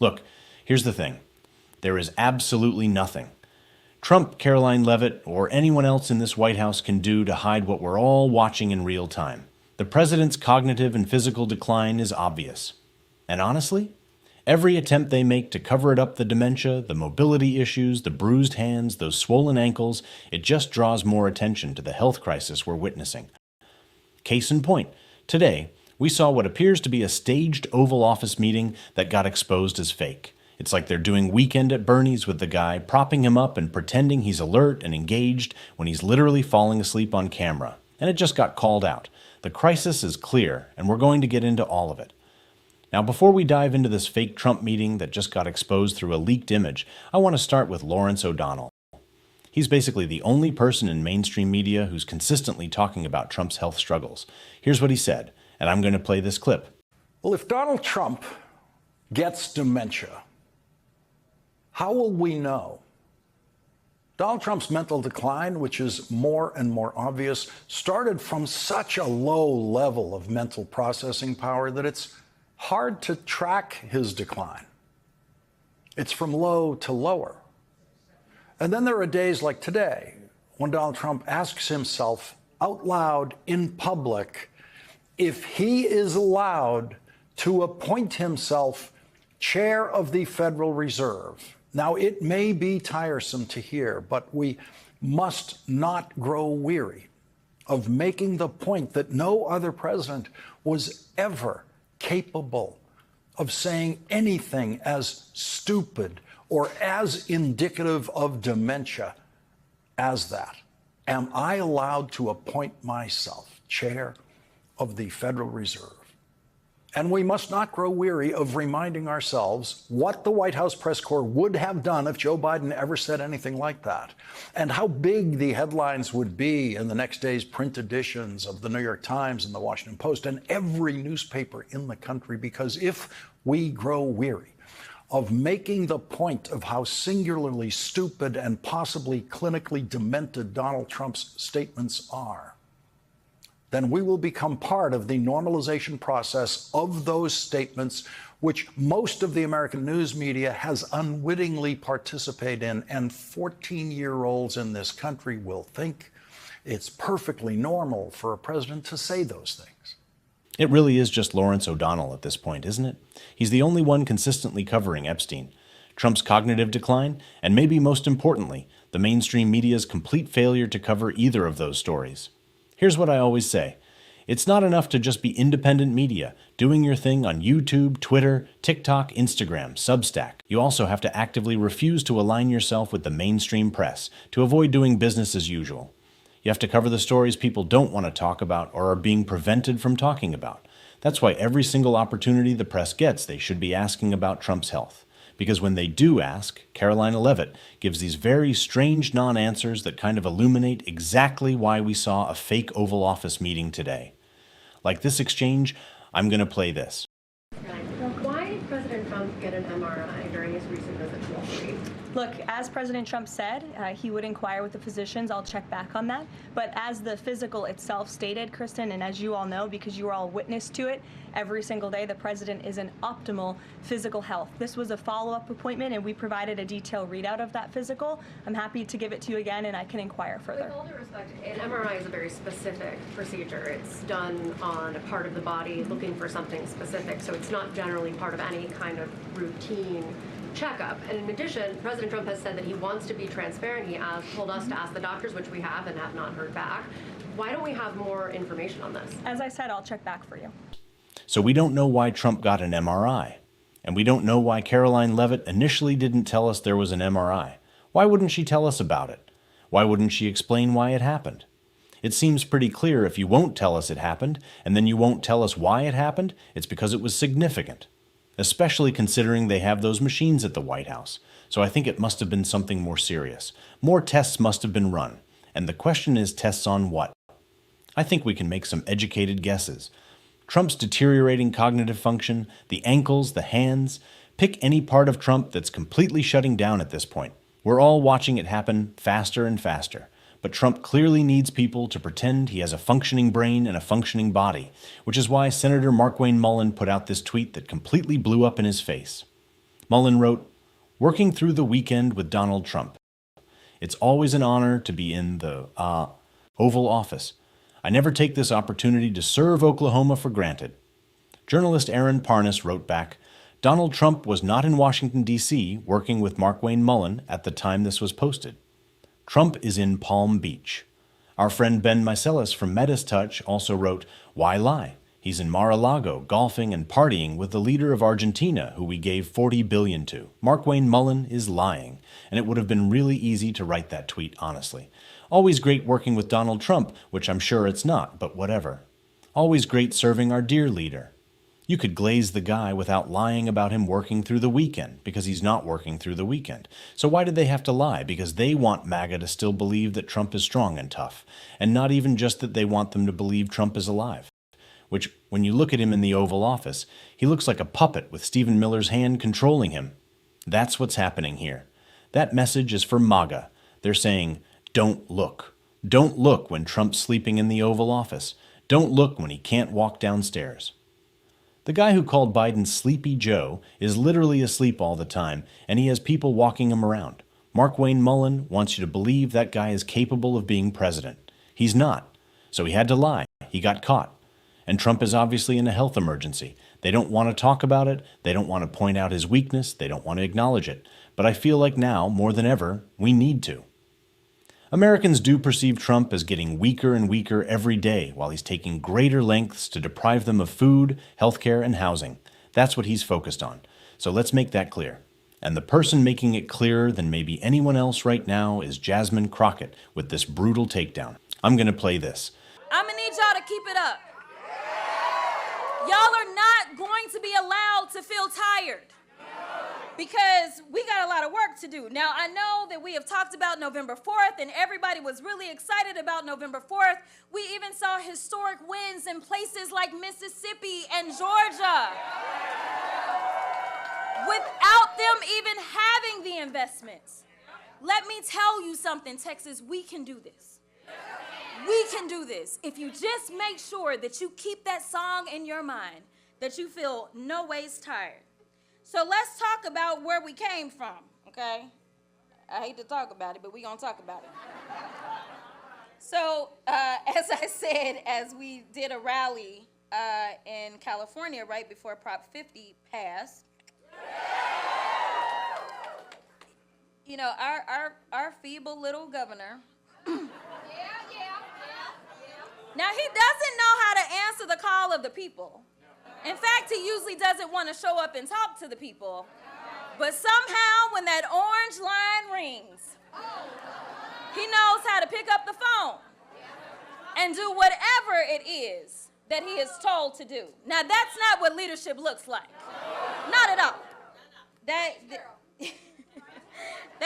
Look, here's the thing. There is absolutely nothing Trump, Caroline Leavitt, or anyone else in this White House can do to hide what we're all watching in real time. The president's cognitive and physical decline is obvious. And honestly, every attempt they make to cover it up, the dementia, the mobility issues, the bruised hands, those swollen ankles, it just draws more attention to the health crisis we're witnessing. Case in point, today, we saw what appears to be a staged Oval Office meeting that got exposed as fake. It's like they're doing Weekend at Bernie's with the guy, propping him up and pretending he's alert and engaged when he's literally falling asleep on camera. And it just got called out. The crisis is clear, and we're going to get into all of it. Now, before we dive into this fake Trump meeting that just got exposed through a leaked image, I want to start with Lawrence O'Donnell. He's basically the only person in mainstream media who's consistently talking about Trump's health struggles. Here's what he said, and I'm going to play this clip. Well, if Donald Trump gets dementia, how will we know? Donald Trump's mental decline, which is more and more obvious, started from such a low level of mental processing power that it's hard to track his decline. It's from low to lower. And then there are days like today when Donald Trump asks himself out loud in public if he is allowed to appoint himself chair of the Federal Reserve. Now, it may be tiresome to hear, but we must not grow weary of making the point that no other president was ever capable of saying anything as stupid or as indicative of dementia as that. Am I allowed to appoint myself chair of the Federal Reserve? And we must not grow weary of reminding ourselves what the White House press corps would have done if Joe Biden ever said anything like that, and how big the headlines would be in the next day's print editions of the New York Times and the Washington Post and every newspaper in the country. Because if we grow weary of making the point of how singularly stupid and possibly clinically demented Donald Trump's statements are, then we will become part of the normalization process of those statements, which most of the American news media has unwittingly participated in. And 14-year-olds in this country will think it's perfectly normal for a president to say those things. It really is just Lawrence O'Donnell at this point, isn't it? He's the only one consistently covering Epstein, Trump's cognitive decline, and maybe most importantly, the mainstream media's complete failure to cover either of those stories. Here's what I always say. It's not enough to just be independent media, doing your thing on YouTube, Twitter, TikTok, Instagram, Substack. You also have to actively refuse to align yourself with the mainstream press to avoid doing business as usual. You have to cover the stories people don't want to talk about or are being prevented from talking about. That's why every single opportunity the press gets, they should be asking about Trump's health. Because when they do ask, Carolina Leavitt gives these very strange non-answers that kind of illuminate exactly why we saw a fake Oval Office meeting today. Like this exchange, I'm going to play this. Why did President Trump get an MRI during his recent visit to Wall Street? Look, as President Trump said, he would inquire with the physicians. I'll check back on that. But as the physical itself stated, Kristen, and as you all know, because you were all witness to it, every single day the president is in optimal physical health. This was a follow-up appointment, and we provided a detailed readout of that physical. I'm happy to give it to you again, and I can inquire further. With all due respect, an MRI is a very specific procedure. It's done on a part of the body looking for something specific, so it's not generally part of any kind of routine checkup. And in addition, President Trump has said that he wants to be transparent. He told us to ask the doctors, which we have and have not heard back. Why don't we have more information on this? As I said, I'll check back for you. So we don't know why Trump got an MRI. And we don't know why Caroline Leavitt initially didn't tell us there was an MRI. Why wouldn't she tell us about it? Why wouldn't she explain why it happened? It seems pretty clear if you won't tell us it happened, and then you won't tell us why it happened, it's because it was significant. Especially considering they have those machines at the White House. So I think it must have been something more serious. More tests must have been run. And the question is, tests on what? I think we can make some educated guesses. Trump's deteriorating cognitive function, the ankles, the hands. Pick any part of Trump that's completely shutting down at this point. We're all watching it happen faster and faster. But Trump clearly needs people to pretend he has a functioning brain and a functioning body, which is why Senator Markwayne Mullin put out this tweet that completely blew up in his face. Mullen wrote, "Working through the weekend with Donald Trump. It's always an honor to be in the Oval Office. I never take this opportunity to serve Oklahoma for granted." Journalist Aaron Parnas wrote back, "Donald Trump was not in Washington, D.C., working with Markwayne Mullin at the time this was posted. Trump is in Palm Beach." Our friend Ben Meiselas from Metis Touch also wrote, "Why lie? He's in Mar-a-Lago, golfing and partying with the leader of Argentina, who we gave $40 billion to. Markwayne Mullin is lying." And it would have been really easy to write that tweet, honestly. Always great working with Donald Trump, which I'm sure it's not, but whatever. Always great serving our dear leader. You could glaze the guy without lying about him working through the weekend, because he's not working through the weekend. So why did they have to lie? Because they want MAGA to still believe that Trump is strong and tough, and not even just that they want them to believe Trump is alive. Which, when you look at him in the Oval Office, he looks like a puppet with Stephen Miller's hand controlling him. That's what's happening here. That message is for MAGA. They're saying, don't look. Don't look when Trump's sleeping in the Oval Office. Don't look when he can't walk downstairs. The guy who called Biden Sleepy Joe is literally asleep all the time, and he has people walking him around. Markwayne Mullin wants you to believe that guy is capable of being president. He's not. So he had to lie. He got caught. And Trump is obviously in a health emergency. They don't want to talk about it. They don't want to point out his weakness. They don't want to acknowledge it. But I feel like now, more than ever, we need to. Americans do perceive Trump as getting weaker and weaker every day while he's taking greater lengths to deprive them of food, healthcare, and housing. That's what he's focused on. So let's make that clear. And the person making it clearer than maybe anyone else right now is Jasmine Crockett with this brutal takedown. I'm going to play this. I'm going to need y'all to keep it up. Y'all are not going to be allowed to feel tired, because we got a lot of work to do. Now, I know that we have talked about November 4th, and everybody was really excited about November 4th. We even saw historic wins in places like Mississippi and Georgia without them even having the investments. Let me tell you something, Texas, we can do this. We can do this. If you just make sure that you keep that song in your mind, that you feel no ways tired. So let's talk about where we came from, okay? I hate to talk about it, but we're going to talk about it. So, as I said, as we did a rally in California right before Prop 50 passed, you know, our feeble little governor, now he doesn't know how to answer the call of the people. In fact, he usually doesn't want to show up and talk to the people. But somehow, when that orange line rings, he knows how to pick up the phone and do whatever it is that he is told to do. Now, that's not what leadership looks like. Not at all. That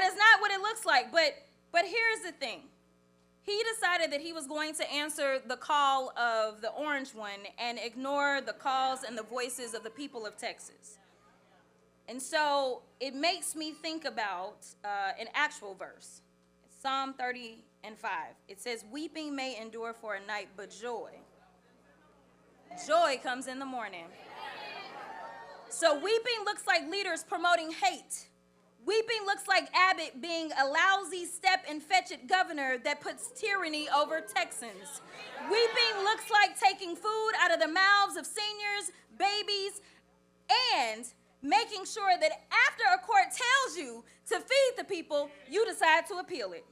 is not what it looks like. But here's the thing. He decided that he was going to answer the call of the orange one and ignore the calls and the voices of the people of Texas. And so it makes me think about an actual verse, Psalm 30:5. It says, "Weeping may endure for a night, but joy comes in the morning." So weeping looks like leaders promoting hate. Weeping looks like Abbott being a lousy step-and-fetch-it governor that puts tyranny over Texans. Weeping looks like taking food out of the mouths of seniors, babies, and making sure that after a court tells you to feed the people, you decide to appeal it.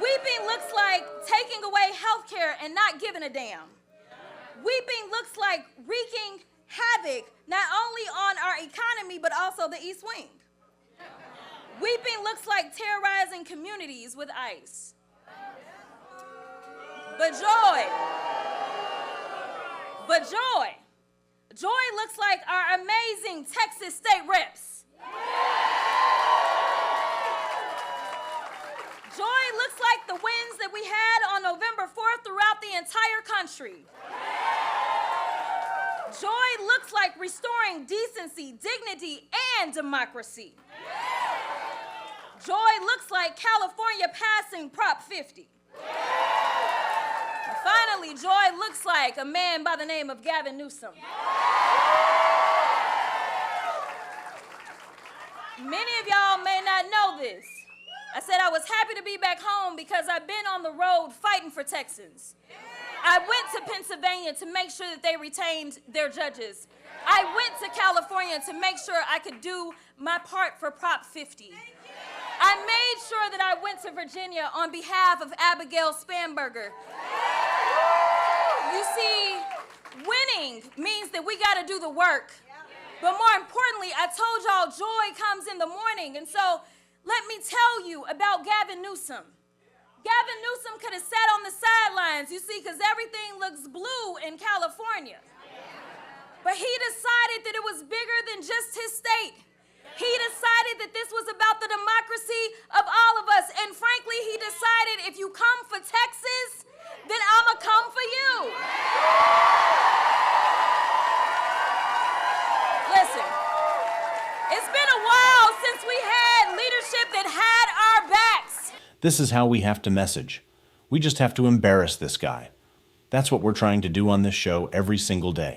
Weeping looks like taking away health care and not giving a damn. Weeping looks like wreaking havoc not only on our economy, but also the East Wing. Weeping looks like terrorizing communities with ICE. But joy looks like our amazing Texas state reps. Joy looks like the wins that we had on November 4th throughout the entire country. Joy looks like restoring decency, dignity, and democracy. Joy looks like California passing Prop 50. And finally, joy looks like a man by the name of Gavin Newsom. Many of y'all may not know this. I said I was happy to be back home because I've been on the road fighting for Texans. I went to Pennsylvania to make sure that they retained their judges. I went to California to make sure I could do my part for Prop 50. I made sure that I went to Virginia on behalf of Abigail Spanberger. You see, winning means that we got to do the work. But more importantly, I told y'all joy comes in the morning. And so let me tell you about Gavin Newsom. Gavin Newsom could have sat on the sidelines, you see, because everything looks blue in California. But he decided that it was bigger than just his state. He decided that this was about the democracy of all of us. And frankly, he decided if you come for Texas, then I'ma come for you. Listen, it's been a while since we had leadership that had our backs. This is how we have to message. We just have to embarrass this guy. That's what we're trying to do on this show every single day.